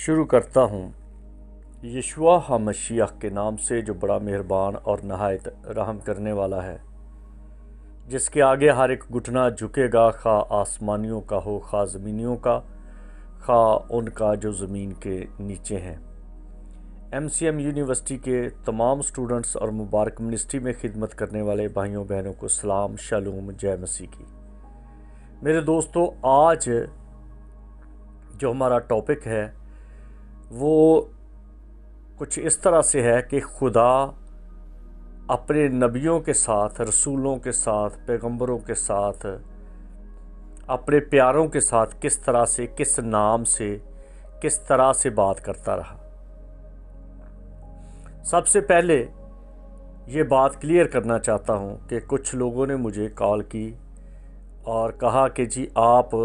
شروع کرتا ہوں یشوع ہمشیح کے نام سے جو بڑا مہربان اور نہایت رحم کرنے والا ہے، جس کے آگے ہر ایک گھٹنا جھکے گا، خواہ آسمانیوں کا ہو خواہ زمینیوں کا، خواہ ان کا جو زمین کے نیچے ہیں۔ MCM یونیورسٹی کے تمام سٹوڈنٹس اور مبارک منسٹری میں خدمت کرنے والے بھائیوں بہنوں کو سلام، شالوم، جے مسیح کی۔ میرے دوستو، آج جو ہمارا ٹاپک ہے وہ کچھ اس طرح سے ہے کہ خدا اپنے نبیوں کے ساتھ، رسولوں کے ساتھ، پیغمبروں کے ساتھ، اپنے پیاروں کے ساتھ کس طرح سے، کس نام سے، کس طرح سے بات کرتا رہا۔ سب سے پہلے یہ بات کلیئر کرنا چاہتا ہوں کہ کچھ لوگوں نے مجھے کال کی اور کہا کہ جی آپ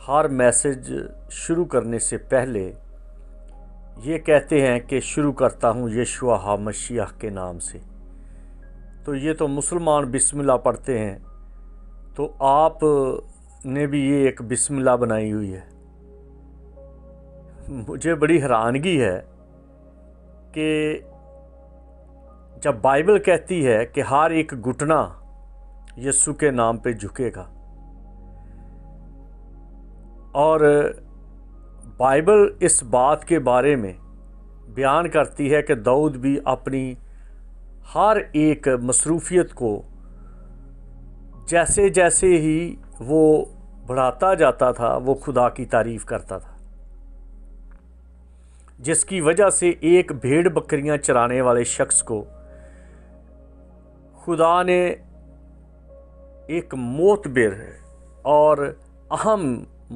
ہر میسج شروع کرنے سے پہلے یہ کہتے ہیں کہ شروع کرتا ہوں یشوع ہمشیح کے نام سے، تو یہ تو مسلمان بسم اللہ پڑھتے ہیں، تو آپ نے بھی یہ ایک بسم اللہ بنائی ہوئی ہے۔ مجھے بڑی حیرانگی ہے کہ جب بائبل کہتی ہے کہ ہر ایک گھٹنا یسوع کے نام پہ جھکے گا، اور بائبل اس بات کے بارے میں بیان کرتی ہے کہ داؤد بھی اپنی ہر ایک مصروفیت کو جیسے جیسے ہی وہ بڑھاتا جاتا تھا وہ خدا کی تعریف کرتا تھا، جس کی وجہ سے ایک بھیڑ بکریاں چرانے والے شخص کو خدا نے ایک معتبر اور اہم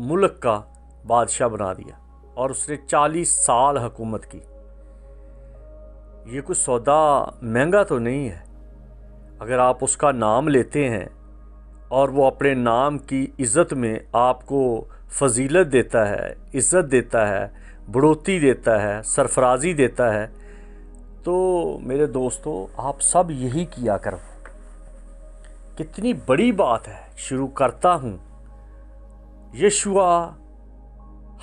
ملک کا بادشاہ بنا دیا، اور اس نے 40 سال حکومت کی۔ یہ کوئی سودا مہنگا تو نہیں ہے۔ اگر آپ اس کا نام لیتے ہیں اور وہ اپنے نام کی عزت میں آپ کو فضیلت دیتا ہے، عزت دیتا ہے، بڑھوتی دیتا ہے، سرفرازی دیتا ہے، تو میرے دوستو آپ سب یہی کیا کرو۔ کتنی بڑی بات ہے۔ شروع کرتا ہوں یشوع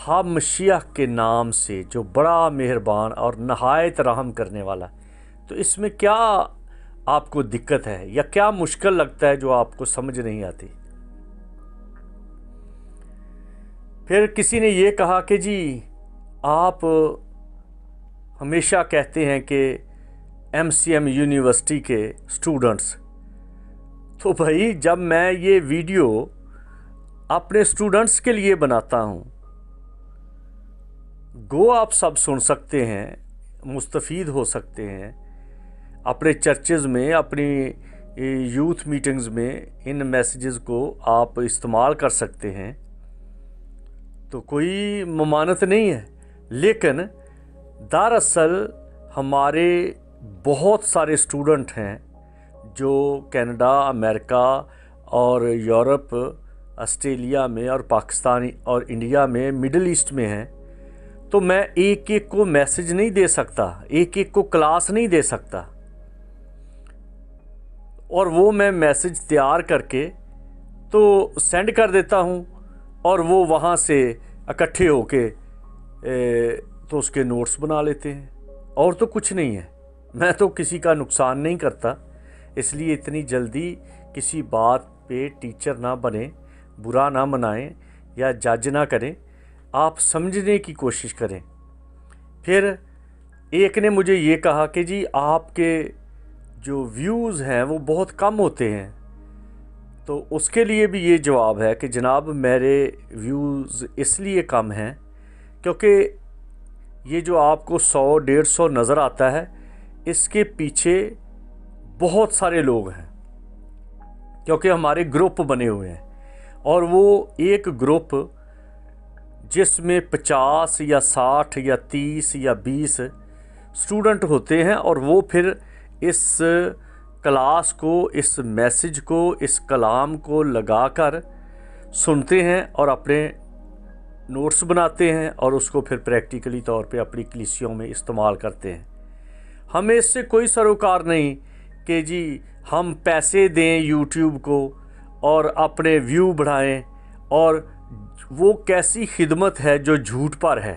ہمشیح کے نام سے جو بڑا مہربان اور نہایت رحم کرنے والا ہے۔ تو اس میں کیا آپ کو دقت ہے یا کیا مشکل لگتا ہے جو آپ کو سمجھ نہیں آتی؟ پھر کسی نے یہ کہا کہ جی آپ ہمیشہ کہتے ہیں کہ MCM یونیورسٹی کے سٹوڈنٹس، تو بھائی جب میں یہ ویڈیو اپنے سٹوڈنٹس کے لیے بناتا ہوں، گو آپ سب سن سکتے ہیں، مستفید ہو سکتے ہیں، اپنے چرچز میں، اپنی یوتھ میٹنگز میں ان میسیجز کو آپ استعمال کر سکتے ہیں، تو کوئی ممانعت نہیں ہے۔ لیکن دراصل ہمارے بہت سارے سٹوڈنٹ ہیں جو کینیڈا، امریکہ اور یورپ، آسٹریلیا میں اور پاکستان اور انڈیا میں، مڈل ایسٹ میں ہیں، تو میں ایک ایک کو میسج نہیں دے سکتا، ایک ایک کو کلاس نہیں دے سکتا، اور وہ میں میسج تیار کر کے تو سینڈ کر دیتا ہوں، اور وہ وہاں سے اکٹھے ہو کے تو اس کے نوٹس بنا لیتے ہیں، اور تو کچھ نہیں ہے۔ میں تو کسی کا نقصان نہیں کرتا، اس لیے اتنی جلدی کسی بات پہ ٹیچر نہ بنیں، برا نہ منائیں یا جج نہ کریں، آپ سمجھنے کی کوشش کریں۔ پھر ایک نے مجھے یہ کہا کہ جی آپ کے جو ویوز ہیں وہ بہت کم ہوتے ہیں، تو اس کے لیے بھی یہ جواب ہے کہ جناب میرے ویوز اس لیے کم ہیں کیونکہ یہ جو آپ کو 100-150 نظر آتا ہے، اس کے پیچھے بہت سارے لوگ ہیں، کیونکہ ہمارے گروپ بنے ہوئے ہیں، اور وہ ایک گروپ جس میں 50 یا 60 یا 30 یا 20 سٹوڈنٹ ہوتے ہیں، اور وہ پھر اس کلاس کو، اس میسج کو، اس کلام کو لگا کر سنتے ہیں اور اپنے نوٹس بناتے ہیں، اور اس کو پھر پریکٹیکلی طور پہ اپنی کلیسیوں میں استعمال کرتے ہیں۔ ہمیں اس سے کوئی سروکار نہیں کہ جی ہم پیسے دیں یوٹیوب کو اور اپنے ویو بڑھائیں، اور وہ کیسی خدمت ہے جو جھوٹ پر ہے۔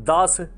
10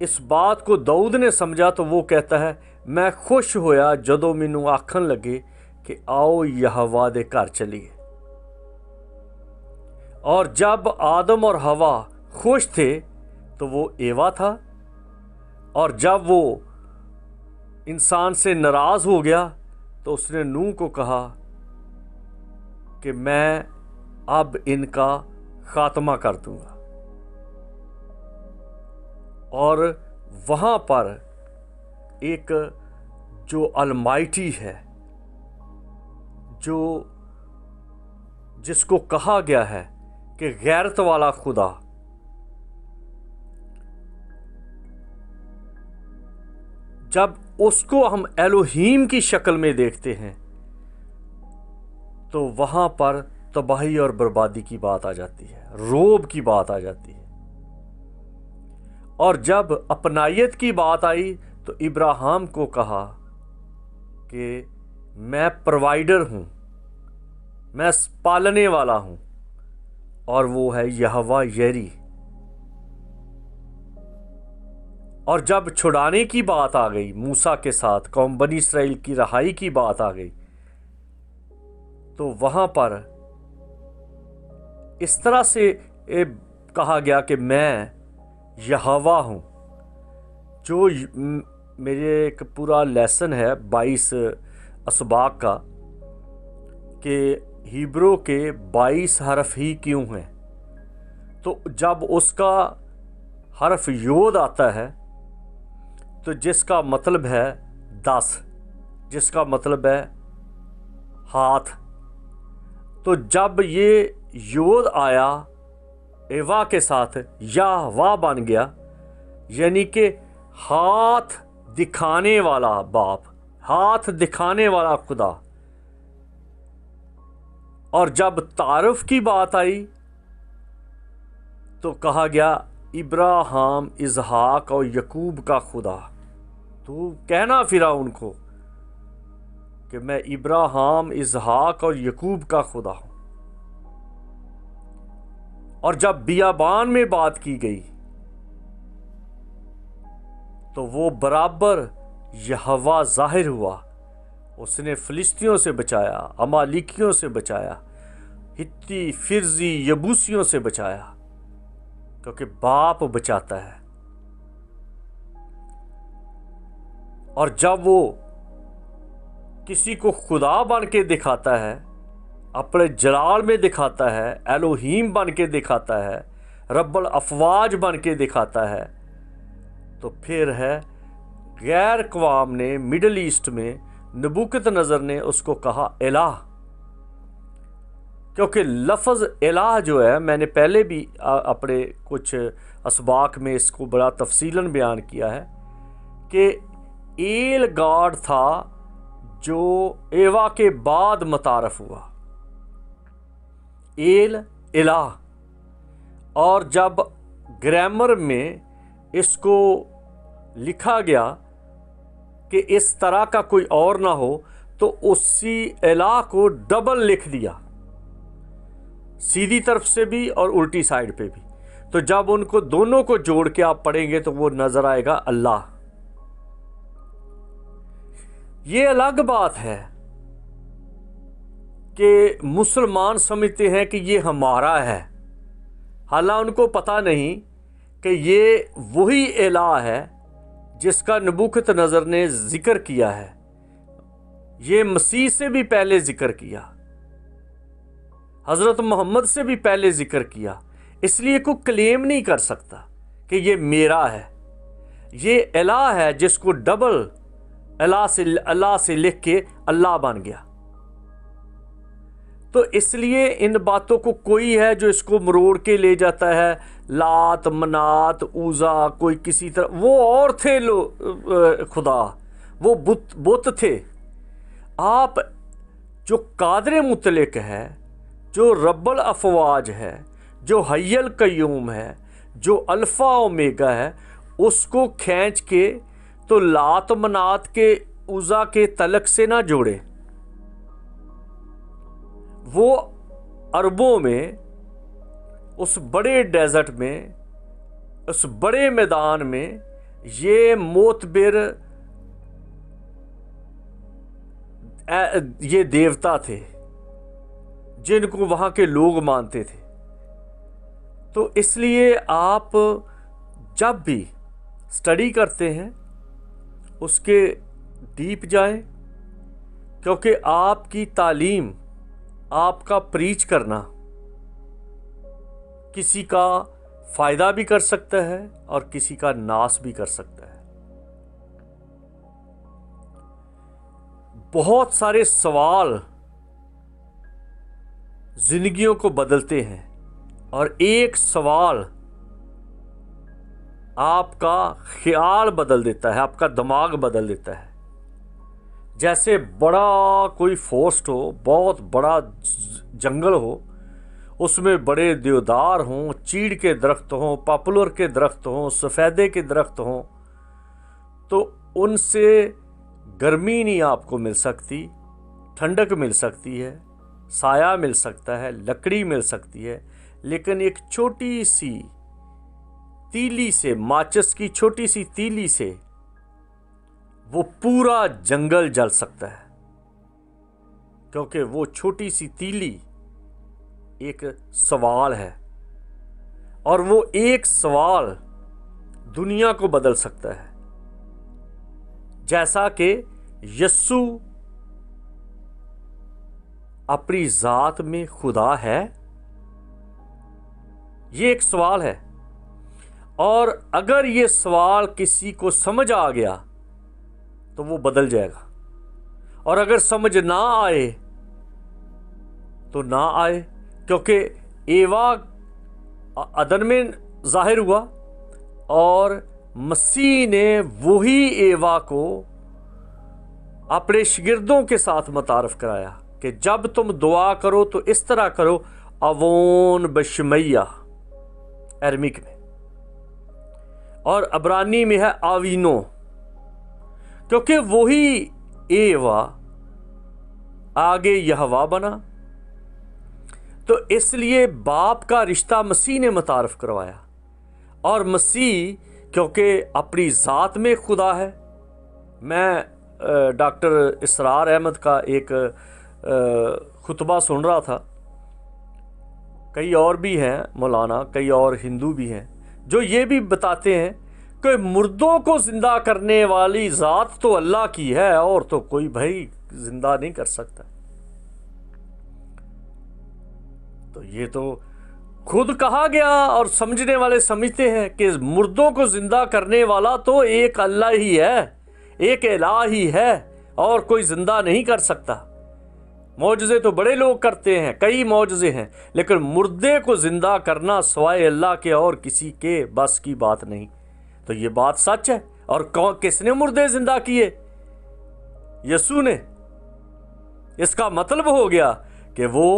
اس بات کو داؤد نے سمجھا تو وہ کہتا ہے میں خوش ہویا جدوں مینوں آکھن لگے کہ آؤ یہوہ دے گھر چلیے۔ اور جب آدم اور ہوا خوش تھے تو وہ ایوا تھا، اور جب وہ انسان سے ناراض ہو گیا تو اس نے نوح کو کہا کہ میں اب ان کا خاتمہ کر دوں گا۔ اور وہاں پر ایک جو المائٹی ہے، جس کو کہا گیا ہے کہ غیرت والا خدا، جب اس کو ہم الوہیم کی شکل میں دیکھتے ہیں تو وہاں پر تباہی اور بربادی کی بات آ جاتی ہے، روب کی بات آ جاتی ہے۔ اور جب اپنائیت کی بات آئی تو ابراہیم کو کہا کہ میں پروائیڈر ہوں، میں پالنے والا ہوں، اور وہ ہے یہوہ یری۔ اور جب چھڑانے کی بات آ گئی موسیٰ کے ساتھ، قوم بنی اسرائیل کی رہائی کی بات آ گئی، تو وہاں پر اس طرح سے کہا گیا کہ میں یہوہ ہوں، جو میرے ایک پورا لیسن ہے 22 اسباق کا، کہ ہیبرو کے 22 حرف ہی کیوں ہیں۔ تو جب اس کا حرف یود آتا ہے تو جس کا مطلب ہے 10، جس کا مطلب ہے ہاتھ، تو جب یہ یود آیا ایوا کے ساتھ یہوہ بن گیا، یعنی کہ ہاتھ دکھانے والا باپ، ہاتھ دکھانے والا خدا۔ اور جب تعارف کی بات آئی تو کہا گیا ابراہیم، اسحاق اور یعقوب کا خدا۔ تو کہنا پھرا ان کو کہ میں ابراہیم، اسحاق اور یعقوب کا خدا ہوں۔ اور جب بیابان میں بات کی گئی تو وہ برابر یہوہ ظاہر ہوا۔ اس نے فلسطینیوں سے بچایا، امالیکیوں سے بچایا، ہتی، فرزی، یبوسیوں سے بچایا، کیونکہ باپ بچاتا ہے۔ اور جب وہ کسی کو خدا بن کے دکھاتا ہے، اپنے جلال میں دکھاتا ہے، الوہیم بن کے دکھاتا ہے، رب الافواج بن کے دکھاتا ہے، تو پھر ہے غیر اقوام نے مڈل ایسٹ میں نبوکت نظر نے اس کو کہا الہ، کیونکہ لفظ الہ جو ہے، میں نے پہلے بھی اپنے کچھ اسباق میں اس کو بڑا تفصیلاً بیان کیا ہے کہ ایل گاڈ تھا جو ایوا کے بعد متعارف ہوا، ایل الہ۔ اور جب گرامر میں اس کو لکھا گیا کہ اس طرح کا کوئی اور نہ ہو تو اسی الہ کو ڈبل لکھ دیا، سیدھی طرف سے بھی اور الٹی سائڈ پہ بھی۔ تو جب ان کو دونوں کو جوڑ کے آپ پڑھیں گے تو وہ نظر آئے گا اللہ۔ یہ الگ بات ہے کہ مسلمان سمجھتے ہیں کہ یہ ہمارا ہے، حالانکہ ان کو پتہ نہیں کہ یہ وہی الہ ہے جس کا نبوکت نظر نے ذکر کیا ہے، یہ مسیح سے بھی پہلے ذکر کیا، حضرت محمد سے بھی پہلے ذکر کیا، اس لیے کوئی کلیم نہیں کر سکتا کہ یہ میرا ہے۔ یہ الہ ہے جس کو ڈبل اللہ سے لکھ کے اللہ بن گیا۔ تو اس لیے ان باتوں کو کوئی ہے جو اس کو مروڑ کے لے جاتا ہے، لات، منات، اوزا، کوئی کسی طرح، وہ اور تھے خدا، وہ بت تھے۔ آپ جو قادر مطلق ہے، جو رب الافواج ہے، جو حی القیوم ہے، جو الفا اومیگا ہے، اس کو کھینچ کے تو لات منات کے اوزا کے تعلق سے نہ جوڑے۔ وہ عربوں میں اس بڑے ڈیزرٹ میں، اس بڑے میدان میں یہ معتبر یہ دیوتا تھے جن کو وہاں کے لوگ مانتے تھے. تو اس لیے آپ جب بھی اسٹڈی کرتے ہیں اس کے ڈیپ جائیں، کیونکہ آپ کی تعلیم، آپ کا پریچ کرنا کسی کا فائدہ بھی کر سکتا ہے اور کسی کا ناس بھی کر سکتا ہے. بہت سارے سوال زندگیوں کو بدلتے ہیں، اور ایک سوال آپ کا خیال بدل دیتا ہے، آپ کا دماغ بدل دیتا ہے. جیسے بڑا کوئی فورسٹ ہو، بہت بڑا جنگل ہو، اس میں بڑے دیودار ہوں، چیڑ کے درخت ہوں، پاپولر کے درخت ہوں، سفیدے کے درخت ہوں، تو ان سے گرمی نہیں آپ کو مل سکتی، ٹھنڈک مل سکتی ہے، سایہ مل سکتا ہے، لکڑی مل سکتی ہے. لیکن ایک چھوٹی سی تیلی سے، ماچس کی چھوٹی سی تیلی سے وہ پورا جنگل جل سکتا ہے، کیونکہ وہ چھوٹی سی تیلی ایک سوال ہے، اور وہ ایک سوال دنیا کو بدل سکتا ہے. جیسا کہ یسوع اپنی ذات میں خدا ہے، یہ ایک سوال ہے. اور اگر یہ سوال کسی کو سمجھ آ گیا تو وہ بدل جائے گا، اور اگر سمجھ نہ آئے تو نہ آئے، کیونکہ ایوا عدن میں ظاہر ہوا، اور مسیح نے وہی ایوا کو اپنے شاگردوں کے ساتھ متعارف کرایا کہ جب تم دعا کرو تو اس طرح کرو، اوون بشمیہ ارمک میں، اور عبرانی میں ہے آوینو، کیونکہ وہی ایوا آگے یہوا بنا. تو اس لیے باپ کا رشتہ مسیح نے متعارف کروایا، اور مسیح کیونکہ اپنی ذات میں خدا ہے. میں ڈاکٹر اسرار احمد کا ایک خطبہ سن رہا تھا، کئی اور بھی ہیں مولانا، کئی اور ہندو بھی ہیں جو یہ بھی بتاتے ہیں کہ مردوں کو زندہ کرنے والی ذات تو اللہ کی ہے، اور تو کوئی بھائی زندہ نہیں کر سکتا. تو یہ تو خود کہا گیا، اور سمجھنے والے سمجھتے ہیں کہ مردوں کو زندہ کرنے والا تو ایک اللہ ہی ہے، ایک الہ ہی ہے، اور کوئی زندہ نہیں کر سکتا. معجزے تو بڑے لوگ کرتے ہیں، کئی معجزے ہیں، لیکن مردے کو زندہ کرنا سوائے اللہ کے اور کسی کے بس کی بات نہیں. تو یہ بات سچ ہے. اور کس نے مردے زندہ کیے؟ یسوع نے. اس کا مطلب ہو گیا کہ وہ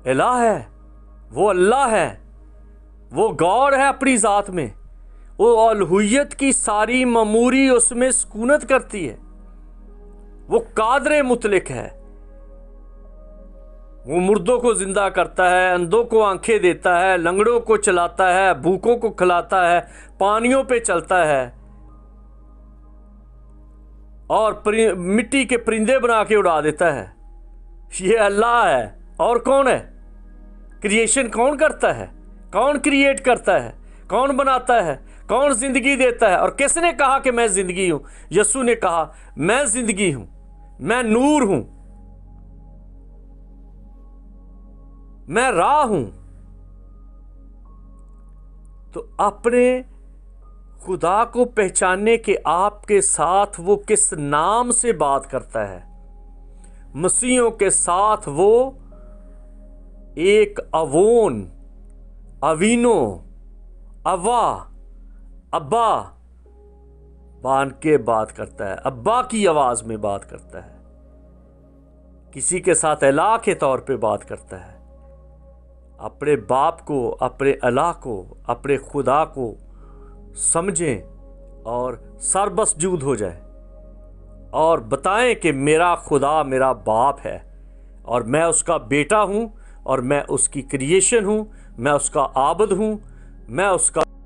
الہ ہے، وہ اللہ ہے، وہ گاڈ ہے اپنی ذات میں، وہ الوہیت کی ساری مموری اس میں سکونت کرتی ہے، وہ قادر مطلق ہے. وہ مردوں کو زندہ کرتا ہے، اندھوں کو آنکھیں دیتا ہے، لنگڑوں کو چلاتا ہے، بھوکوں کو کھلاتا ہے، پانیوں پہ چلتا ہے، اور مٹی کے پرندے بنا کے اڑا دیتا ہے. یہ اللہ ہے. اور کون ہے؟ کریشن کون کرتا ہے؟ کون کریٹ کرتا ہے؟ کون بناتا ہے؟ کون زندگی دیتا ہے؟ اور کس نے کہا کہ میں زندگی ہوں؟ یسوع نے کہا میں زندگی ہوں، میں نور ہوں، میں راہ ہوں. تو اپنے خدا کو پہچاننے کے آپ کے ساتھ وہ کس نام سے بات کرتا ہے؟ مسیحوں کے ساتھ وہ ایک اوون، اوینو، اوا، ابا بان کے بات کرتا ہے، ابا کی آواز میں بات کرتا ہے. کسی کے ساتھ الہ کے طور پہ بات کرتا ہے. اپنے باپ کو، اپنے الہ کو، اپنے خدا کو سمجھیں اور سربسجود ہو جائیں، اور بتائیں کہ میرا خدا میرا باپ ہے، اور میں اس کا بیٹا ہوں، اور میں اس کی کریشن ہوں، میں اس کا عابد ہوں، میں اس کا